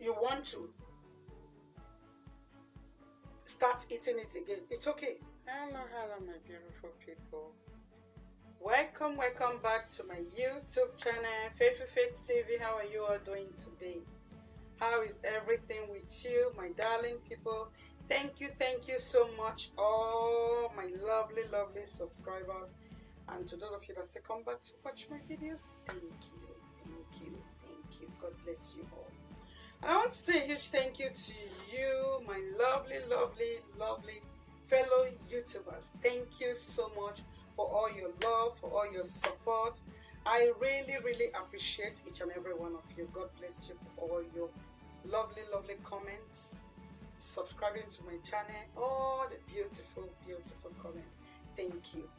you want to start eating it again, it's okay. Hello, my beautiful people. Welcome back to my YouTube channel, Faithful Faith TV. How are you all doing today? How is everything with you, my darling people? Thank you so much, all my lovely subscribers, and to those of you that still come back to watch my videos. Thank you. God bless you all. And I want to say a huge thank you to you, my lovely fellow YouTubers. Thank you so much for all your love, for all your support. I really appreciate each and every one of you. God bless you for all your lovely comments, subscribing to my channel, all the beautiful comments. Thank you.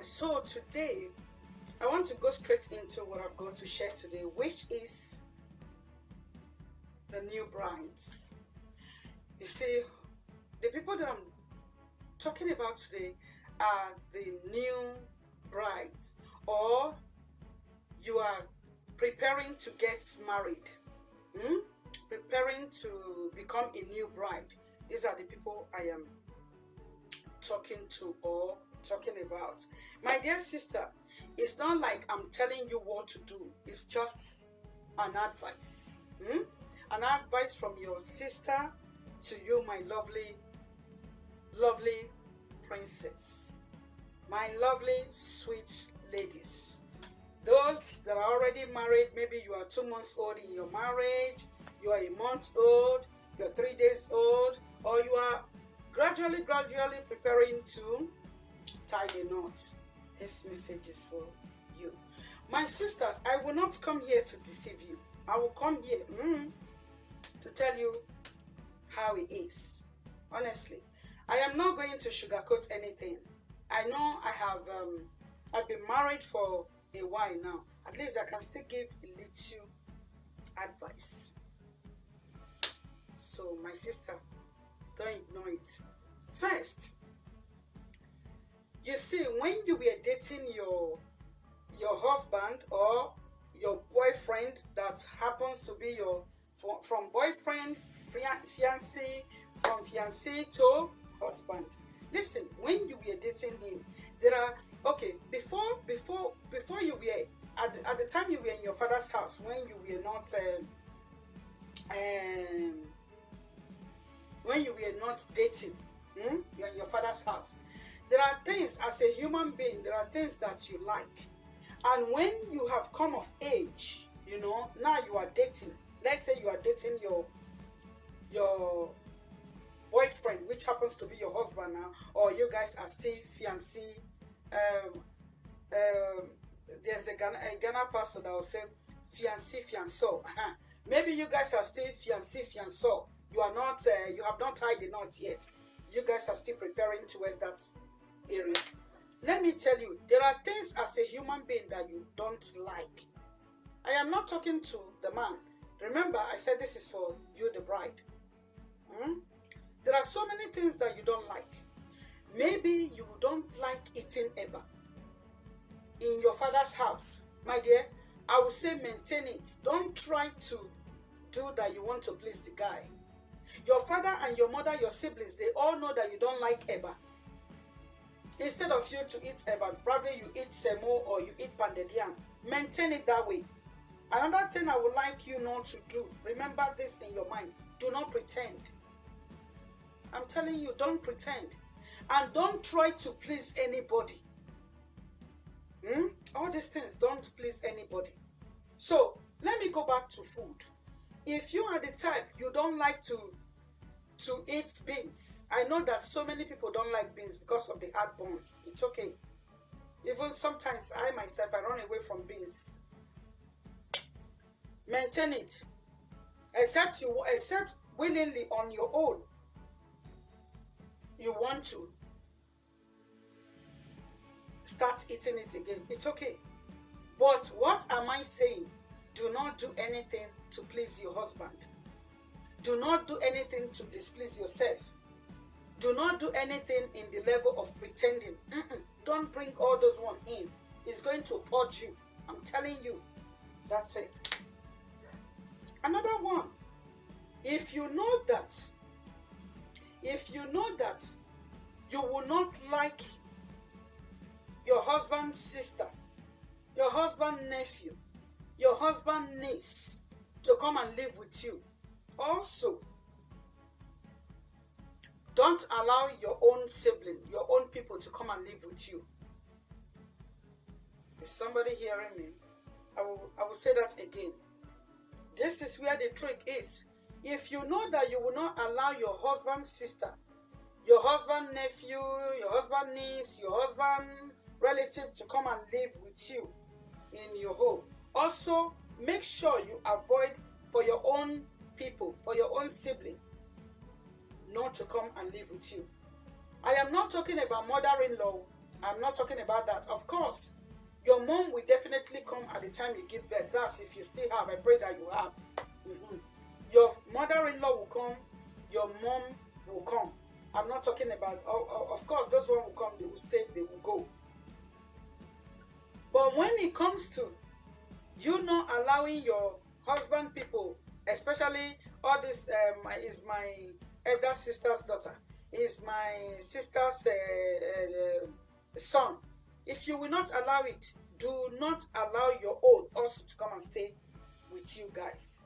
So today I want to go straight into what I'm going to share today, which is the new brides. You see, the people that I'm talking about today are the new brides, or you are preparing to get married, preparing to become a new bride. These are the people I am talking to or talking about. My dear sister, it's not like I'm telling you what to do. It's just an advice. An advice from your sister to you, my lovely princess, my lovely sweet ladies. Those that are already married, maybe you are 2 months old in your marriage, you are a month old, you are 3 days old, or you are gradually preparing to tie the knot. This message is for you. My sisters, I will not come here to deceive you. I will come here to tell you how it is. Honestly, I am not going to sugarcoat anything. I know I've been married for a while now. At least I can still give a little advice. So my sister, don't ignore it. First, you see, when you were dating your husband or your boyfriend that happens to be your from boyfriend, fiancé, from fiancé to husband. Listen, when you were dating him, there are before you were at the time you were in your father's house, when you were not dating, you're in your father's house. There are things, as a human being, there are things that you like, and when you have come of age, now you are dating. Let's say you are dating your boyfriend, which happens to be your husband now, or you guys are still fiancé. There's a Ghana pastor that will say fiancé, fiancé. Maybe you guys are still fiancé, fiancé. You are not. You have not tied the knot yet. You guys are still preparing towards that area. Let me tell you, there are things as a human being that you don't like. I am not talking to the man. Remember, I said this is for you, the bride. There are so many things that you don't like. Maybe you don't like eating eba in your father's house. My dear, I would say maintain it. Don't try to do that you want to please the guy. Your father and your mother, your siblings, they all know that you don't like eba. Instead of you to eat eba, probably you eat semo or you eat pounded yam. Maintain it that way. Another thing I would like you not to do, remember this in your mind, do not pretend. I'm telling you, don't pretend. And don't try to please anybody. All these things, don't please anybody. So, let me go back to food. If you are the type, you don't like to eat beans. I know that so many people don't like beans because of the heartburn. It's okay. Even sometimes I myself, I run away from beans. Maintain it. Except willingly on your own. You want to start eating it again. It's okay. But what am I saying? Do not do anything to please your husband. Do not do anything to displease yourself. Do not do anything in the level of pretending. Don't bring all those one in. It's going to purge you. I'm telling you. That's it. Another one. If you know that, if you know that you will not like your husband's sister, your husband's nephew, your husband's niece to come and live with you, also, don't allow your own sibling, your own people to come and live with you. Is somebody hearing me? I will say that again. This is where the trick is. If you know that you will not allow your husband's sister, your husband nephew, your husband niece, your husband relative to come and live with you in your home, also make sure you avoid for your own people, for your own sibling, not to come and live with you. I am not talking about mother-in-law. I'm not talking about that. Of course, your mom will definitely come at the time you give birth. That's if you still have. I pray that you have. Your mother-in-law will come. Your mom will come. I'm not talking about, of course, those one will come, they will stay, they will go. But when it comes to you not allowing your husband people, especially all this is my elder sister's daughter, is my sister's son. If you will not allow it, do not allow your own also to come and stay with you guys.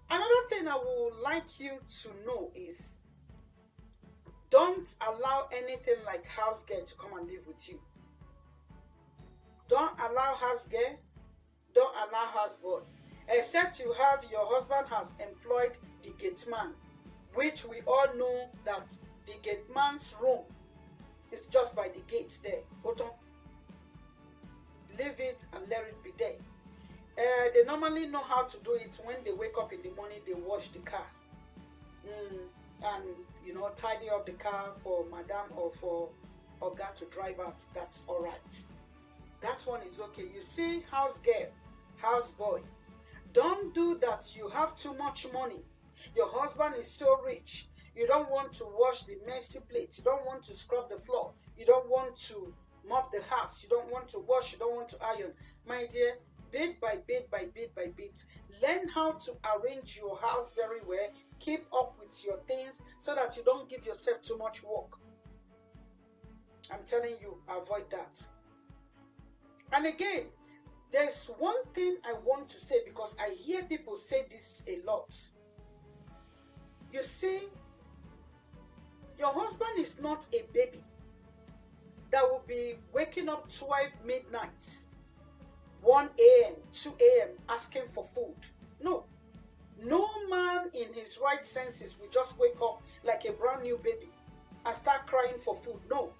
Another thing I would like you to know is, don't allow anything like house girl to come and live with you. Don't allow house girl, don't allow house boy. Except you have your husband has employed the gate man, which we all know that the gate man's room is just by the gate there. Leave it and let it be there. They normally know how to do it when they wake up in the morning, they wash the car. And, you know, tidy up the car for madam or for Oga to drive out. That's all right. That one is okay. You see, house girl, house boy, don't do that. You have too much money. Your husband is so rich. You don't want to wash the messy plate. You don't want to scrub the floor. You don't want to mop the house. You don't want to wash. You don't want to iron. My dear, bit by bit by bit by bit, learn how to arrange your house very well. Keep up with your things so that you don't give yourself too much work. I'm telling you, avoid that. And again, there's one thing I want to say, because I hear people say this a lot. You see, your husband is not a baby that will be waking up 12 midnight, 1 a.m., 2 a.m. asking for food. No. No man in his right senses will just wake up like a brand new baby and start crying for food. No.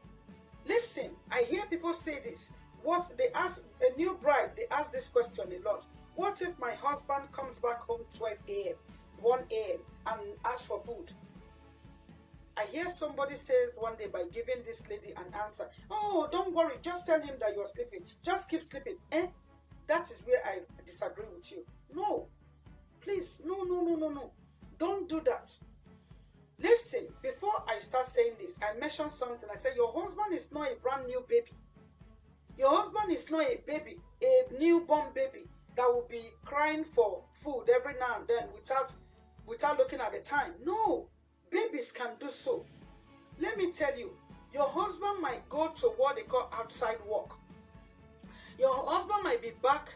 Listen, I hear people say this. What they ask a new bride, they ask this question a lot. What if my husband comes back home 12 a.m., 1 a.m. and asks for food? I hear somebody says one day by giving this lady an answer, oh, don't worry, just tell him that you're sleeping. Just keep sleeping. That is where I disagree with you. No. Please, no. Don't do that. Listen, before I start saying this, I mentioned something. I said, your husband is not a brand new baby. Your husband is not a baby, a newborn baby that will be crying for food every now and then without looking at the time. No, babies can do so. Let me tell you, your husband might go to what they call outside work. Your husband might be back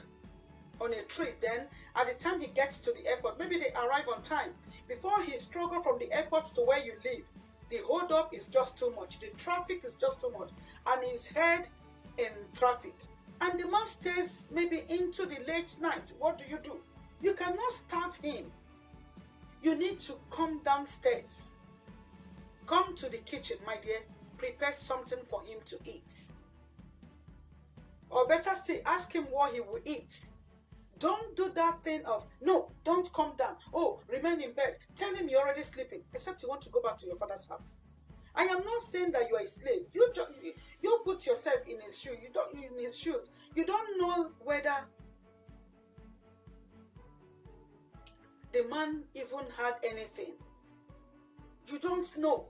on a trip, then at the time he gets to the airport, maybe they arrive on time. Before he struggles from the airport to where you live, the hold up is just too much. The traffic is just too much. And he's head in traffic. And the man stays maybe into the late night. What do? You cannot stop him. You need to come downstairs. Come to the kitchen, my dear. Prepare something for him to eat. Or better still, ask him what he will eat. Don't do that thing of, no, don't come down. Oh, remain in bed. Tell him you're already sleeping, except you want to go back to your father's house. I am not saying that you are a slave. You put yourself in his shoes. You don't know whether the man even had anything. You don't know.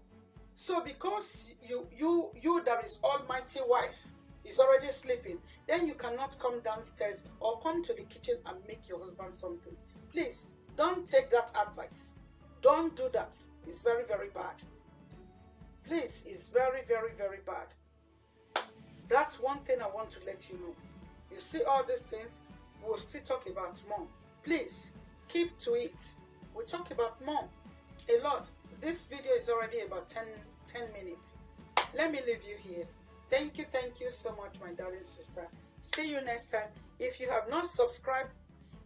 So because you that is almighty wife is already sleeping, then you cannot come downstairs or come to the kitchen and make your husband something. Please, Don't take that advice. Don't do that. It's very, very bad. Please, it's very, very, very bad. That's one thing I want to let you know. You see all these things, we'll still talk about more. Please, keep to it. We'll talk about more. A lot. This video is already about 10 minutes. Let me leave you here. Thank you so much, my darling sister. See you next time. If you have not subscribed,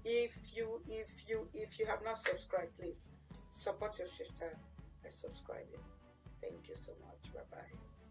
if you have not subscribed, please support your sister by subscribing. Thank you so much. Bye bye.